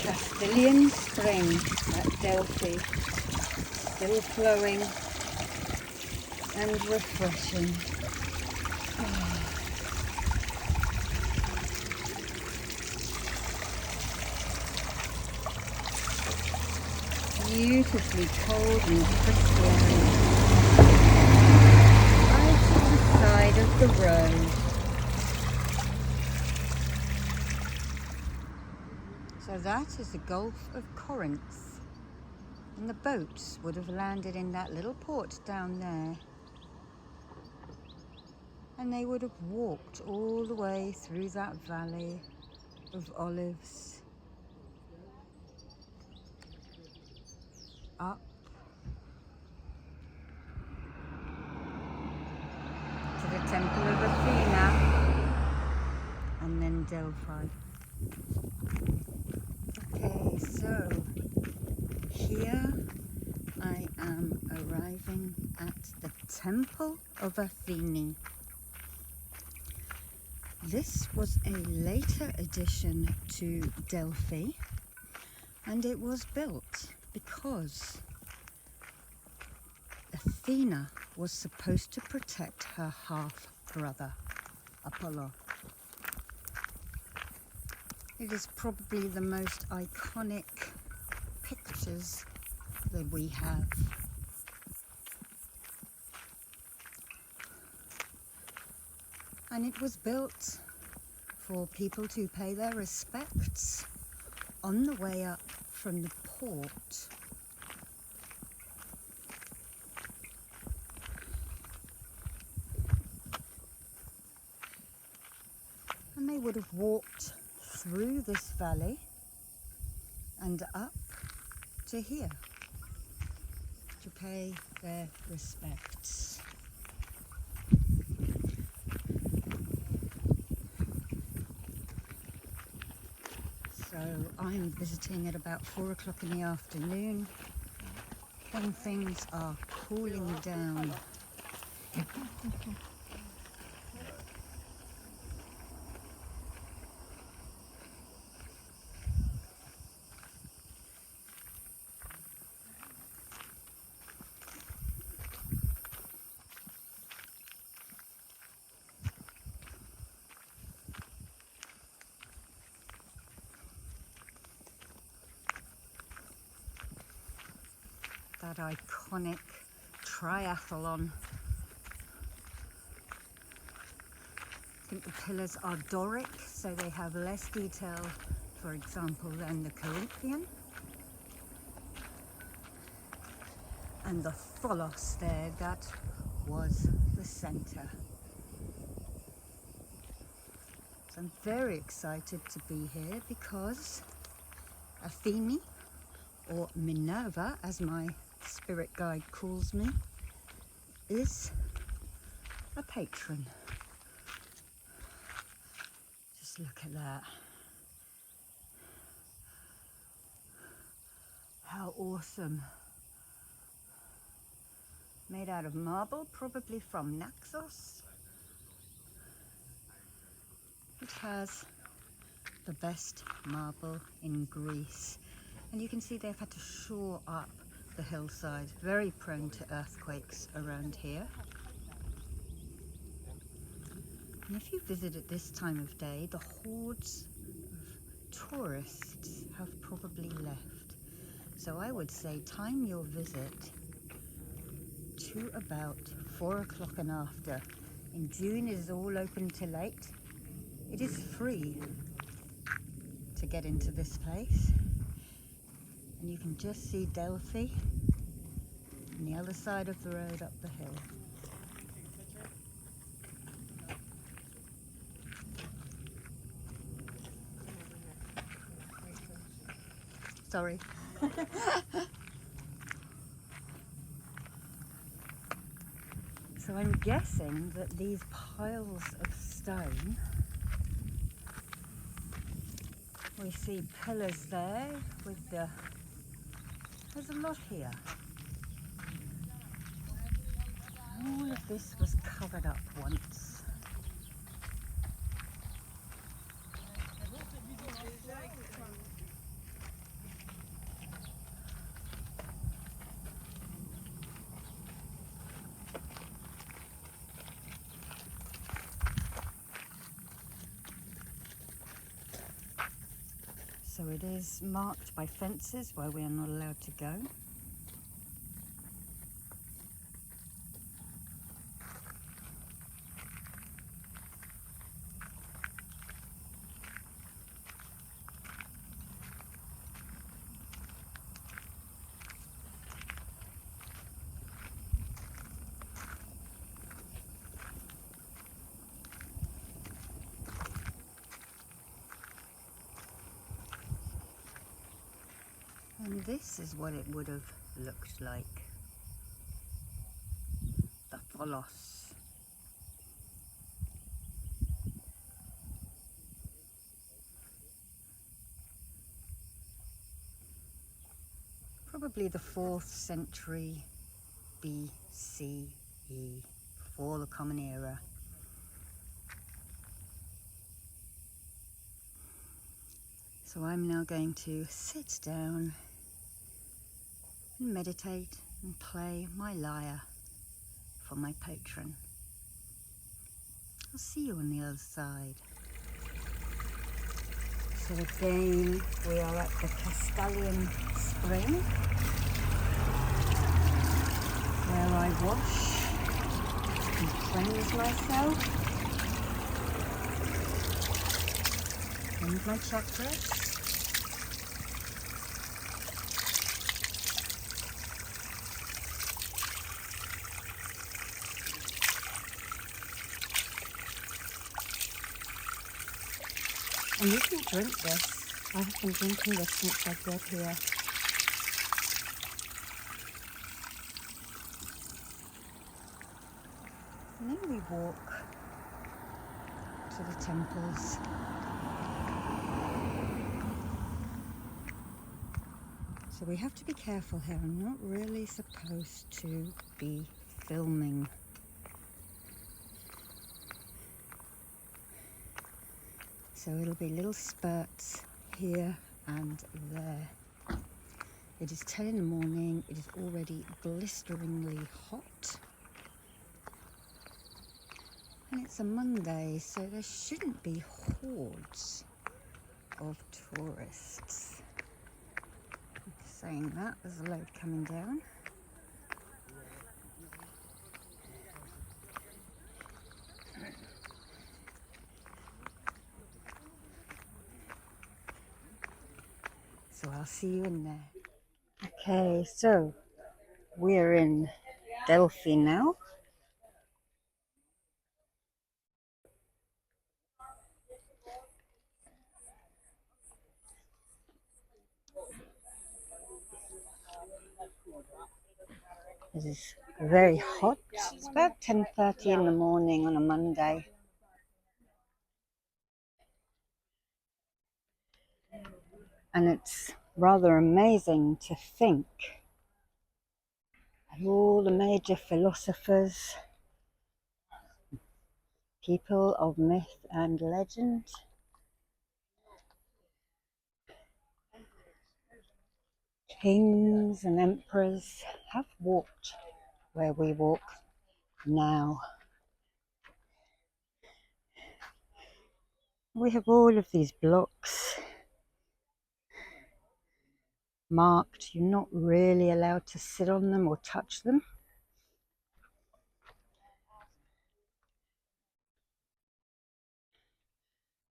Castilian spring at Delphi, still flowing and refreshing. Beautifully cold and crystalline, right on the side of the road. So that is the Gulf of Corinth, and the boats would have landed in that little port down there, and they would have walked all the way through that valley of olives, up to the Temple of Athena, and then Delphi. Okay, so here I am arriving at the Temple of Athene. This was a later addition to Delphi, and it was built because Athena was supposed to protect her half-brother, Apollo. It is probably the most iconic pictures that we have. And it was built for people to pay their respects on the way up from the port. And they would have walked through this valley and up to here to pay their respects. So I'm visiting at about 4 o'clock in the afternoon when things are cooling down. That iconic triathlon. I think the pillars are Doric, so they have less detail, for example, than the Corinthian. And the tholos there, that was the center. So I'm very excited to be here because Athene, or Minerva as my spirit guide calls me, is a patron. Just look at that. How awesome. Made out of marble, probably from Naxos. It has the best marble in Greece. And you can see they've had to shore up the hillside, very prone to earthquakes around here. And if you visit at this time of day, the hordes of tourists have probably left. So I would say time your visit to about 4 o'clock and after. In June it is all open till 8. It is free to get into this place. And you can just see Delphi on the other side of the road up the hill. Sorry. So I'm guessing that these piles of stone, we see pillars there with there's a lot here. All of this was covered up once. So it is marked by fences where we are not allowed to go. And this is what it would have looked like. The Tholos. Probably the 4th century BCE, before the Common Era. So I'm now going to sit down and meditate and play my lyre for my patron. I'll see you on the other side. So again, we are at the Castalian Spring, where I wash and cleanse myself and my chakras. And you can drink this. I have been drinking this since I got here. And then we walk to the temples. So we have to be careful here. I'm not really supposed to be filming. So it'll be little spurts here and there. It is 10 in the morning. It is already blisteringly hot. And it's a Monday, so there shouldn't be hordes of tourists. Saying that, there's a load coming down. So I'll see you in there. Okay, so we're in Delphi now. It is very hot. It's about 10:30 in the morning on a Monday. And it's rather amazing to think of all the major philosophers, people of myth and legend, kings and emperors have walked where we walk now. We have all of these blocks marked. You're not really allowed to sit on them or touch them.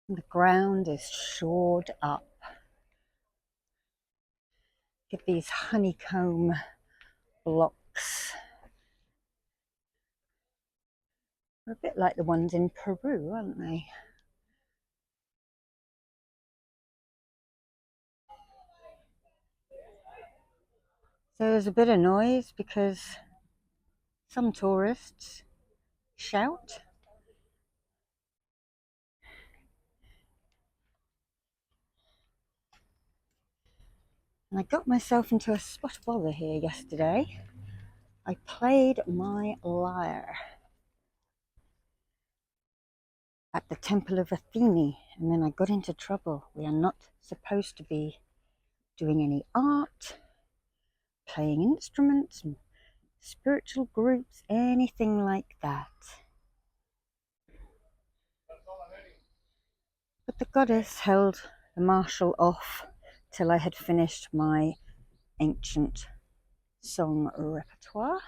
The ground is shored up. Get these honeycomb blocks. They're a bit like the ones in Peru, aren't they? So there's a bit of noise because some tourists shout. And I got myself into a spot of bother here yesterday. I played my lyre at the Temple of Athene, and then I got into trouble. We are not supposed to be doing any art, playing instruments, spiritual groups, anything like that. But the goddess held the marshal off till I had finished my ancient song repertoire.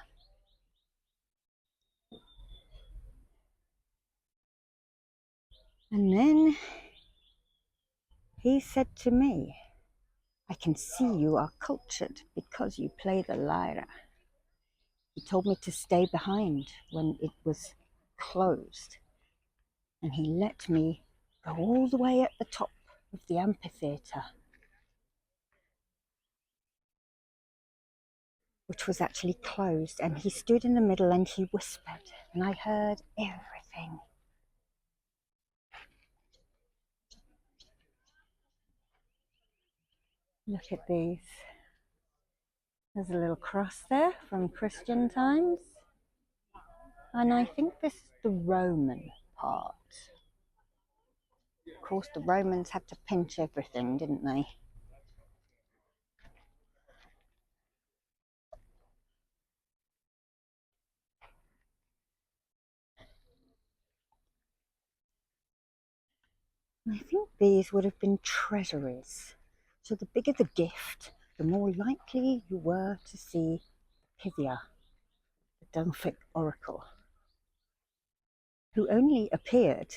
And then he said to me, I can see you are cultured because you play the lyre. He told me to stay behind when it was closed, and he let me go all the way at the top of the amphitheatre, which was actually closed, and he stood in the middle and he whispered, and I heard everything. Look at these. There's a little cross there from Christian times, and I think this is the Roman part. Of course, the Romans had to pinch everything, didn't they? I think these would have been treasuries. So the bigger the gift, the more likely you were to see Pythia, the Delphic oracle, who only appeared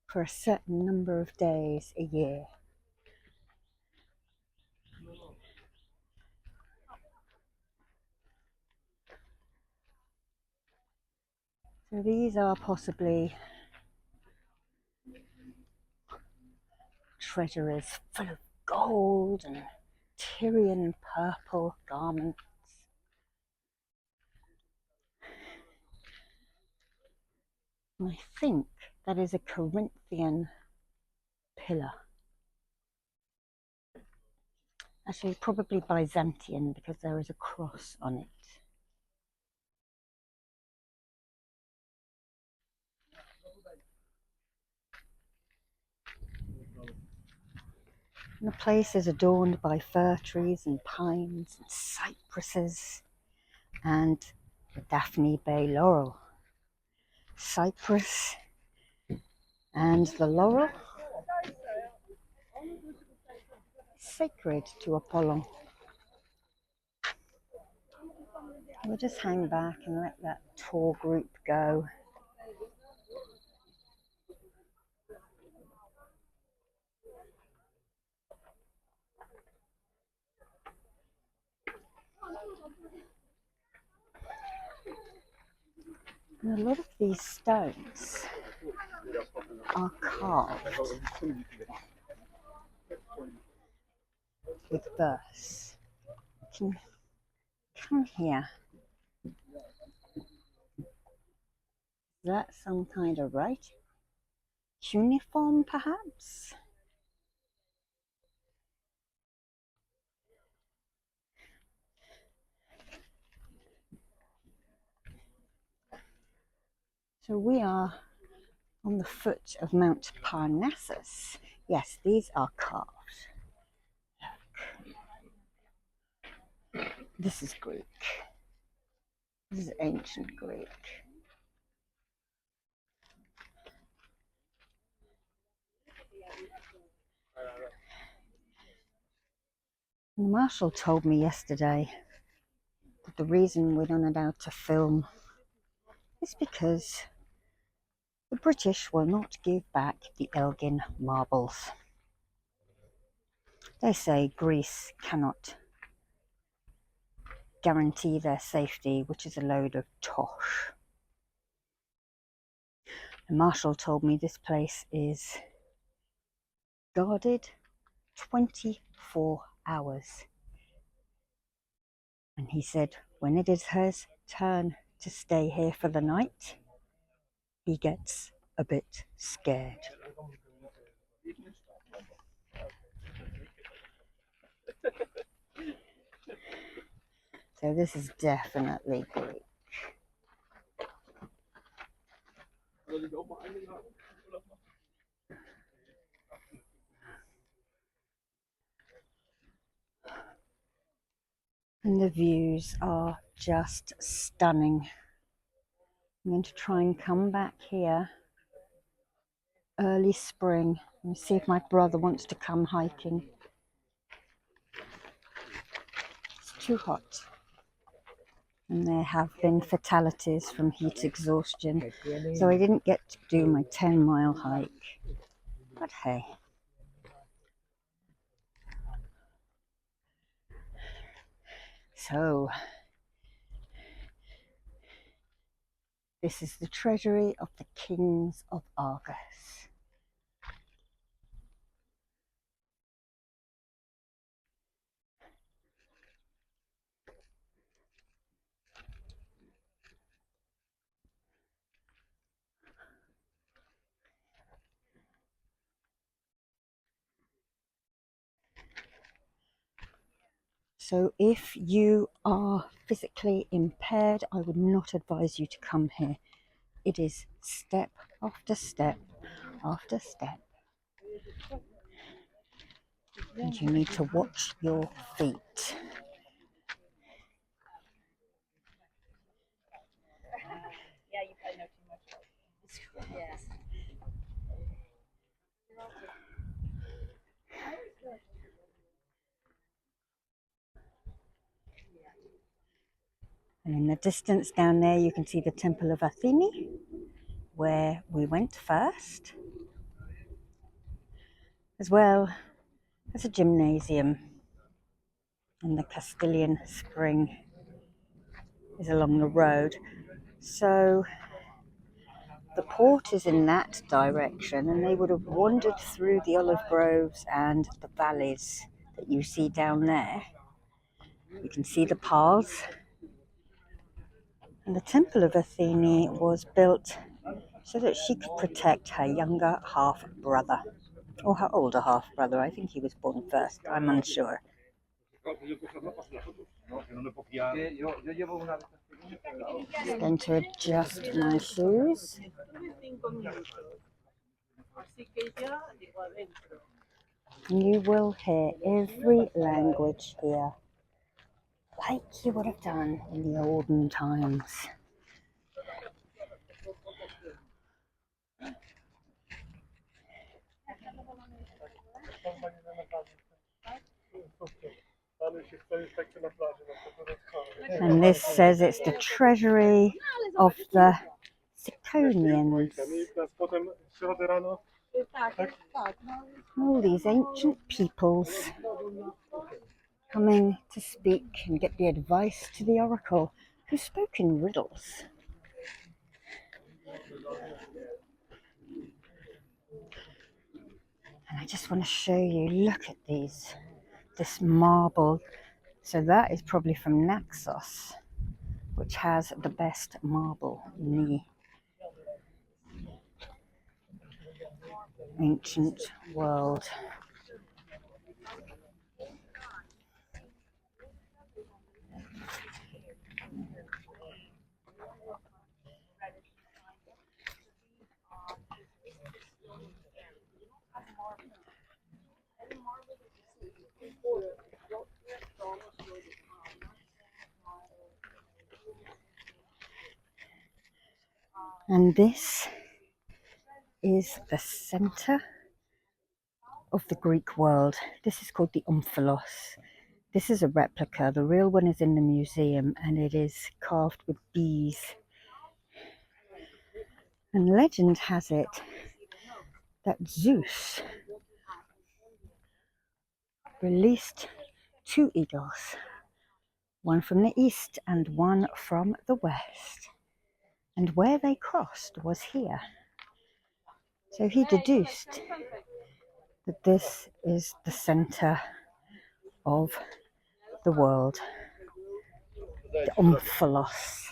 for a certain number of days a year. So these are possibly treasuries full of gold and Tyrian purple garments. And I think that is a Corinthian pillar. Actually, probably Byzantine because there is a cross on it. And the place is adorned by fir trees and pines and cypresses and the Daphne Bay laurel. Cypress and the laurel, sacred to Apollo. We'll just hang back and let that tour group go. And a lot of these stones are carved with verse. You can come here. Is that some kind of writing? Cuneiform, perhaps? So we are on the foot of Mount Parnassus. Yes, these are carved. This is Greek. This is ancient Greek. The marshal told me yesterday that the reason we're not allowed to film is because the British will not give back the Elgin marbles. They say Greece cannot guarantee their safety, which is a load of tosh. The marshal told me this place is guarded 24 hours. And he said when it is his turn to stay here for the night, he gets a bit scared. So this is definitely Greek. And the views are just stunning. I'm going to try and come back here early spring and see if my brother wants to come hiking. too hot. And there have been fatalities from heat exhaustion. So I didn't get to do my 10-mile hike. But hey. So, this is the treasury of the kings of Argos. So if you are physically impaired, I would not advise you to come here. It is step after step after step. And you need to watch your feet. And in the distance down there, you can see the Temple of Athene, where we went first, as well as a gymnasium. And the Castilian Spring is along the road. So the port is in that direction, and they would have wandered through the olive groves and the valleys that you see down there. You can see the paths. And the Temple of Athene was built so that she could protect her younger half-brother, or her older half-brother. I think he was born first, I'm unsure. Just going to adjust my shoes. You will hear every language here, like you would have done in the olden times. And this says it's the treasury of the Ciconians. All these ancient peoples coming to speak and get the advice to the oracle, who spoke in riddles. And I just want to show you, look at this marble. So that is probably from Naxos, which has the best marble in the ancient world. And this is the center of the Greek world. This is called the Omphalos. This is a replica. The real one is in the museum, and it is carved with bees. And legend has it that Zeus released two eagles, one from the east and one from the west. And where they crossed was here. So he deduced that this is the center of the world, the Omphalos.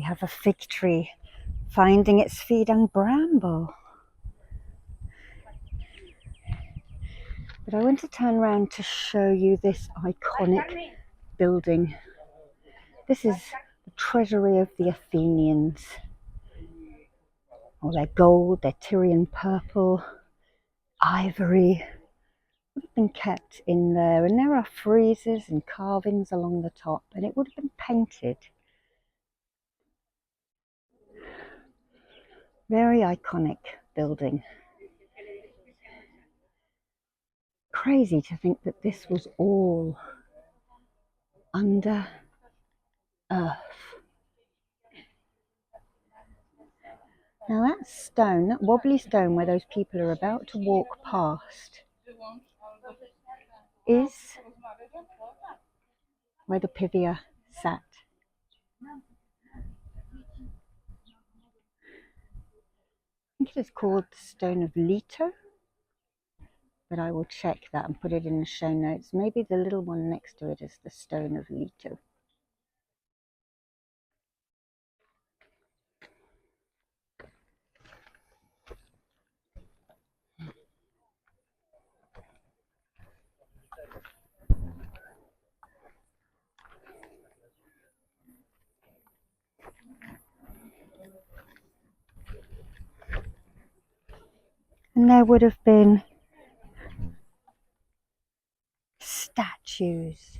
We have a fig tree finding its feed on bramble. But I want to turn around to show you this iconic building. This is the treasury of the Athenians. All their gold, their Tyrian purple, ivory, would have been kept in there. And there are friezes and carvings along the top, and it would have been painted. Very iconic building. Crazy to think that this was all under earth. Now that stone, that wobbly stone where those people are about to walk past, is where the Pythia sat. I think it is called the Stone of Leto, but I will check that and put it in the show notes. Maybe the little one next to it is the Stone of Leto. And there would have been statues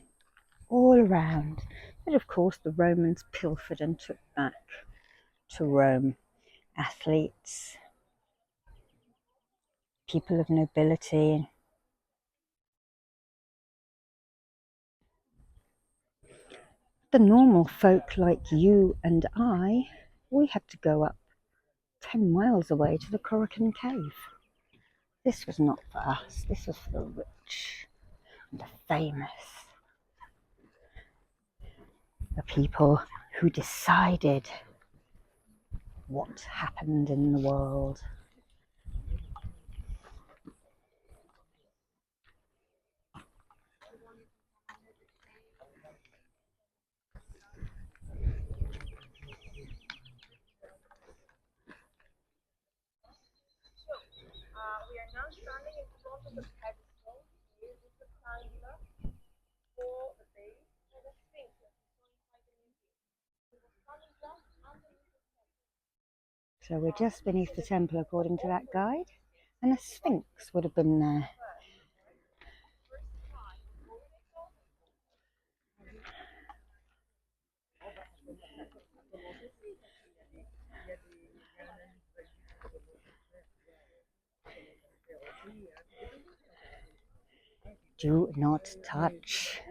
all around. But of course the Romans pilfered and took back to Rome. Athletes, people of nobility. The normal folk like you and I, we had to go up 10 miles away to the Korakin Cave. This was not for us, this was for the rich and the famous. The people who decided what happened in the world. We are now standing in front of the pedestal. Here is the triangular for the base for the Sphinx that is inside the museum. We were standing just underneath the temple. So we're just beneath the temple according to that guide, and a Sphinx would have been there. Do not touch.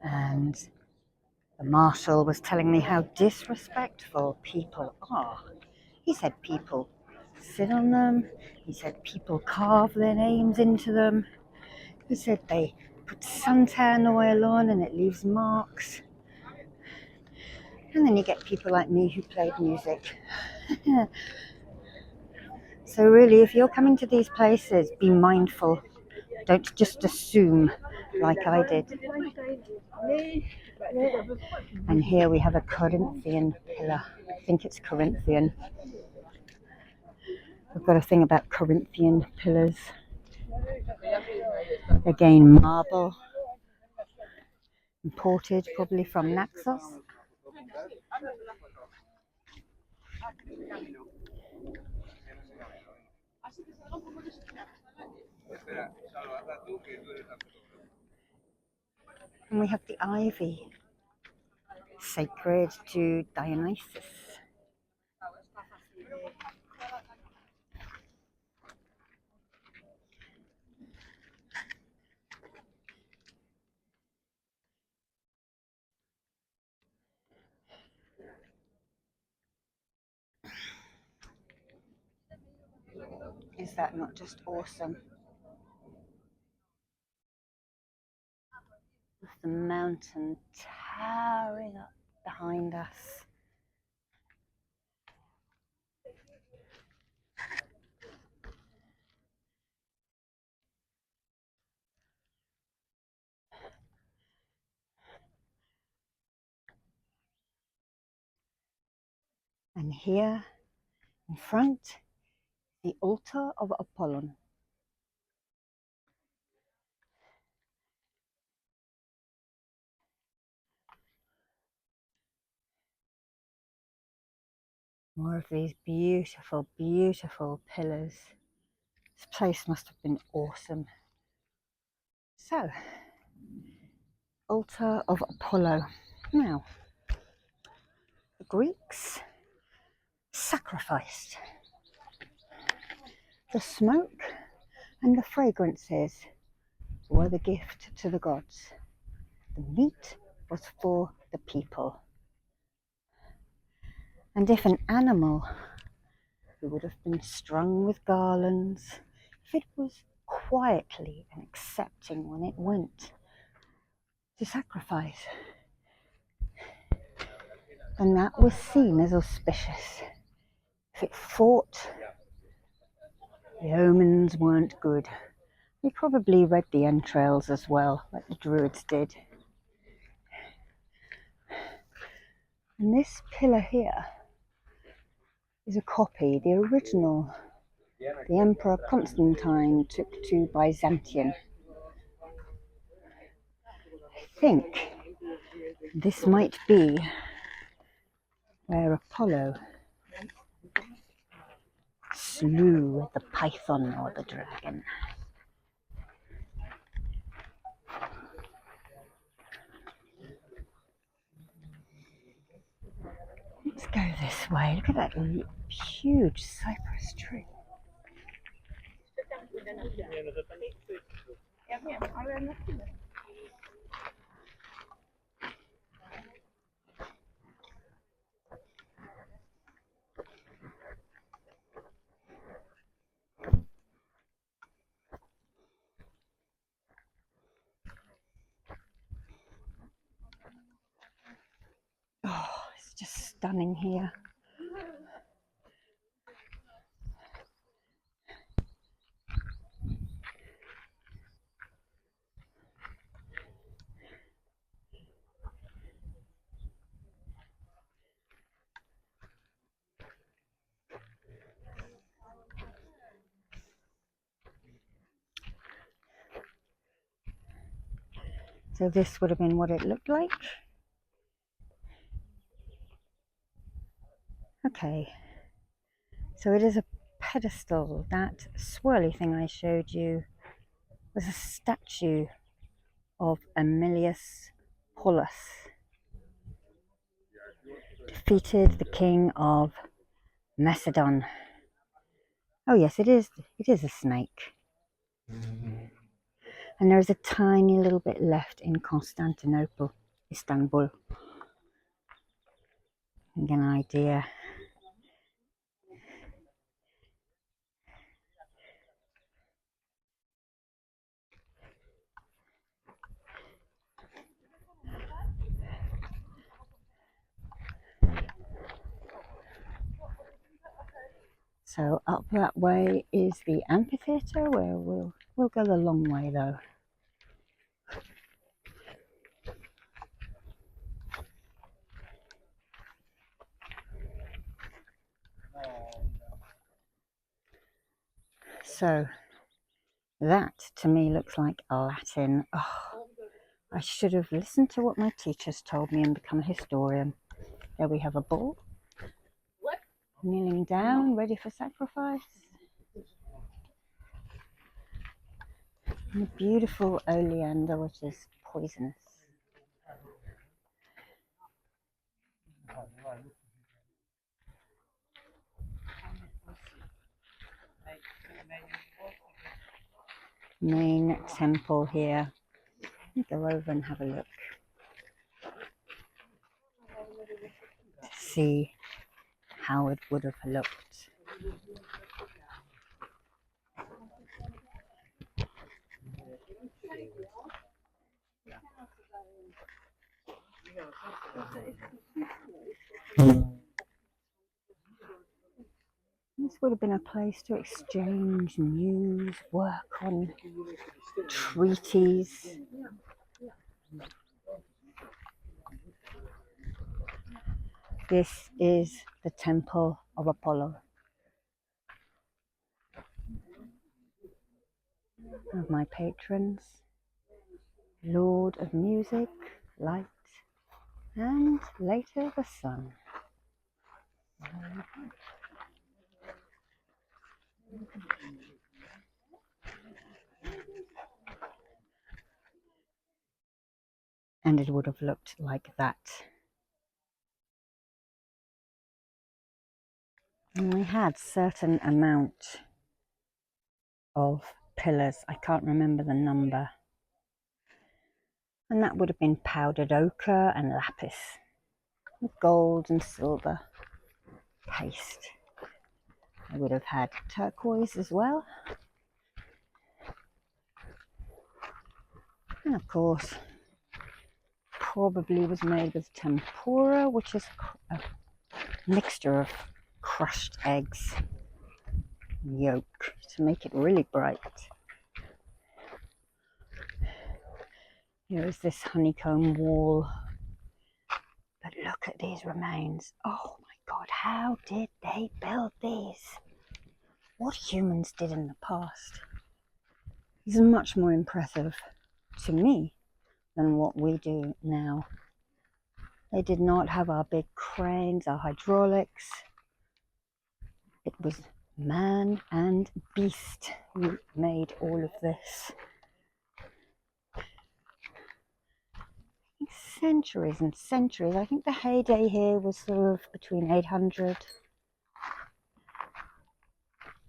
And the marshal was telling me how disrespectful people are. He said people sit on them. He said people carve their names into them. He said they put suntan oil on and it leaves marks. And then you get people like me who played music. So really, if you're coming to these places, be mindful. Don't just assume like I did. And here we have a Corinthian pillar. I think it's Corinthian. We've got a thing about Corinthian pillars. Again, marble. Imported probably from Naxos. And we have the ivy, sacred to Dionysus. Is that not just awesome? With the mountain towering up behind us. And here in front, the altar of Apollon. More of these beautiful, beautiful pillars. This place must have been awesome. So, altar of Apollo. Now, the Greeks sacrificed. The smoke and the fragrances were the gift to the gods. The meat was for the people. And if an animal who would have been strung with garlands, if it was quietly and accepting when it went to sacrifice, then that was seen as auspicious. If it fought, the omens weren't good. We probably read the entrails as well, like the Druids did. And this pillar here is a copy, the original, the Emperor Constantine took to Byzantium. I think this might be where Apollo slew the python or the dragon. Let's go this way. Look at that huge cypress tree. Oh, it's just stunning here. So this would have been what it looked like. Okay, so it is a pedestal. That swirly thing I showed you was a statue of Aemilius Paulus. Defeated the king of Macedon. Oh yes, it is a snake. And there is a tiny little bit left in Constantinople, Istanbul. Get an idea. So up that way is the amphitheatre, where we'll go the long way though. So that to me looks like Latin. Oh, I should have listened to what my teachers told me and become a historian. There we have a bull kneeling down, ready for sacrifice. And a beautiful oleander, which is poisonous. Main temple here. Let me go over and have a look to see how it would have looked. This would have been a place to exchange news, work on treaties. This is the Temple of Apollo, of my patrons, Lord of music, light, and later the sun. And it would have looked like that. And we had certain amount of pillars. I can't remember the number. And that would have been powdered ochre and lapis with gold and silver paste. I would have had turquoise as well. And of course, probably was made with tempura, which is a mixture of crushed eggs and yolk to make it really bright. Here is this honeycomb wall. But look at these remains. Oh my God, how did they build these? What humans did in the past is much more impressive to me than what we do now. They did not have our big cranes, our hydraulics. It was man and beast who made all of this. Centuries and centuries. I think the heyday here was sort of between 800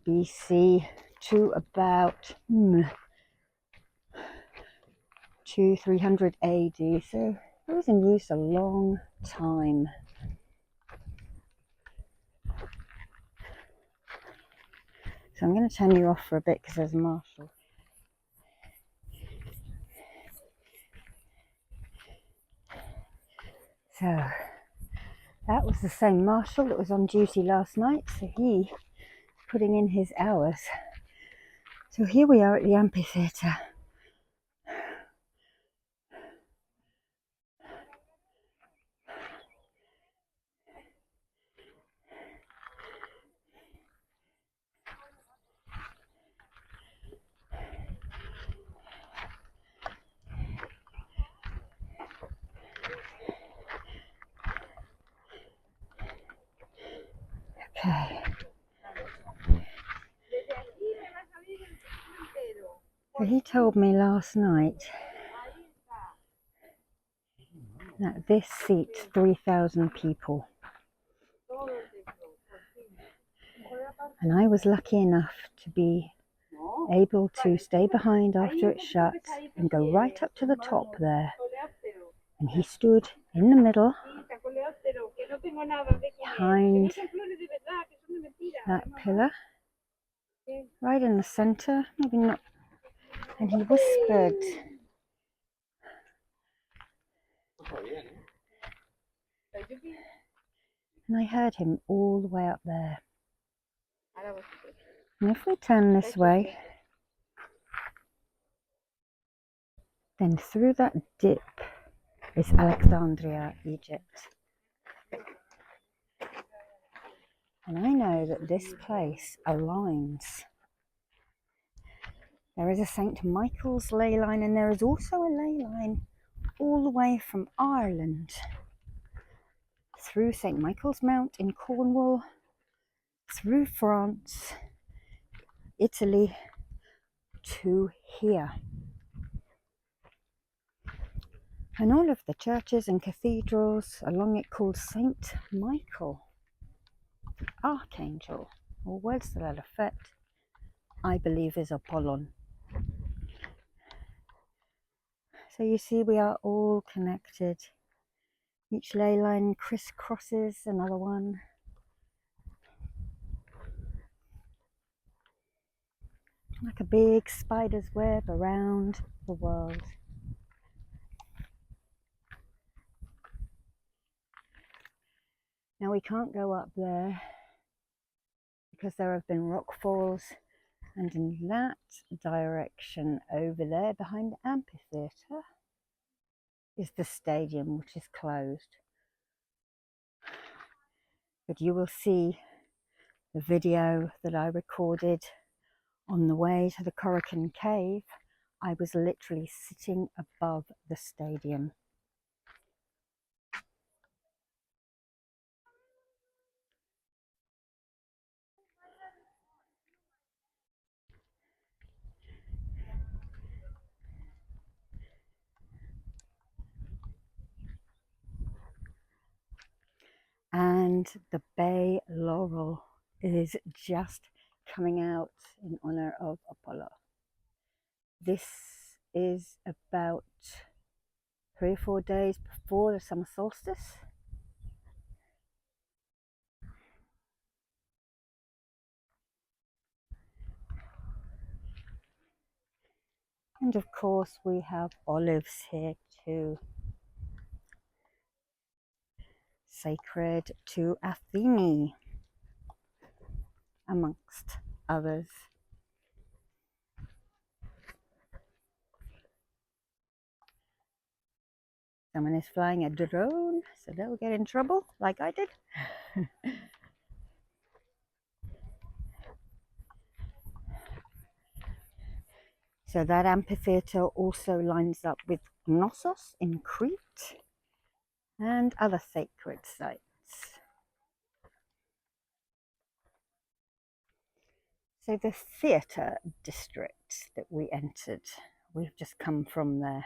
BC to about 300 AD. So it was in use a long time. So I'm going to turn you off for a bit because there's a marshal. So that was the same marshal that was on duty last night. So he putting in his hours. So here we are at the amphitheatre. Okay. So he told me last night that this seats 3,000 people. And I was lucky enough to be able to stay behind after it shut and go right up to the top there. And he stood in the middle, behind that pillar, right in the center, maybe not. And he whispered. And I heard him all the way up there. And if we turn this way, then through that dip is Alexandria, Egypt. And I know that this place aligns. There is a St. Michael's ley line, and there is also a ley line all the way from Ireland through St. Michael's Mount in Cornwall, through France, Italy, to here. And all of the churches and cathedrals along it called St. Michael, Archangel, or words to that effect, I believe is Apollon. So you see we are all connected. Each ley line crisscrosses another one. Like a big spider's web around the world. Now we can't go up there because there have been rock falls, and in that direction over there behind the amphitheatre is the stadium, which is closed. but you will see the video that I recorded on the way to the Korakin Cave. I was literally sitting above the stadium. And the bay laurel is just coming out in honor of Apollo. This is about 3 or 4 days before the summer solstice. And of course we have olives here too, sacred to Athene, amongst others. Someone is flying a drone, so they'll get in trouble like I did. So that amphitheatre also lines up with Knossos in Crete and other sacred sites. So the theatre district that we entered, we've just come from there.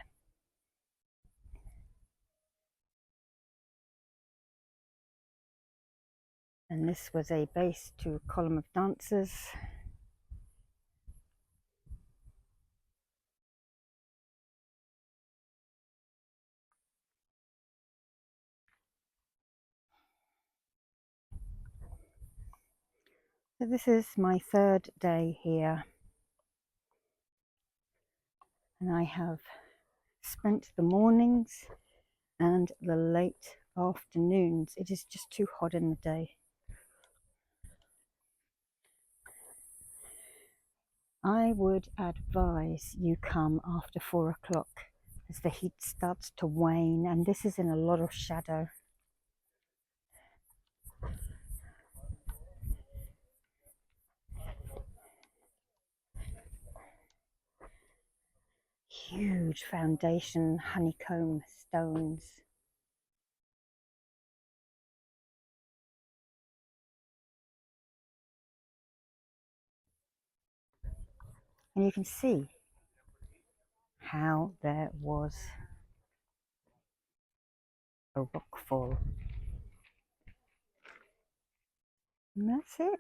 And this was a base to a column of dancers. So this is my 3rd day here, and I have spent the mornings and the late afternoons. It is just too hot in the day. I would advise you come after 4 o'clock as the heat starts to wane, and this is in a lot of shadow. Huge foundation honeycomb stones. And you can see how there was a rockfall. And that's it.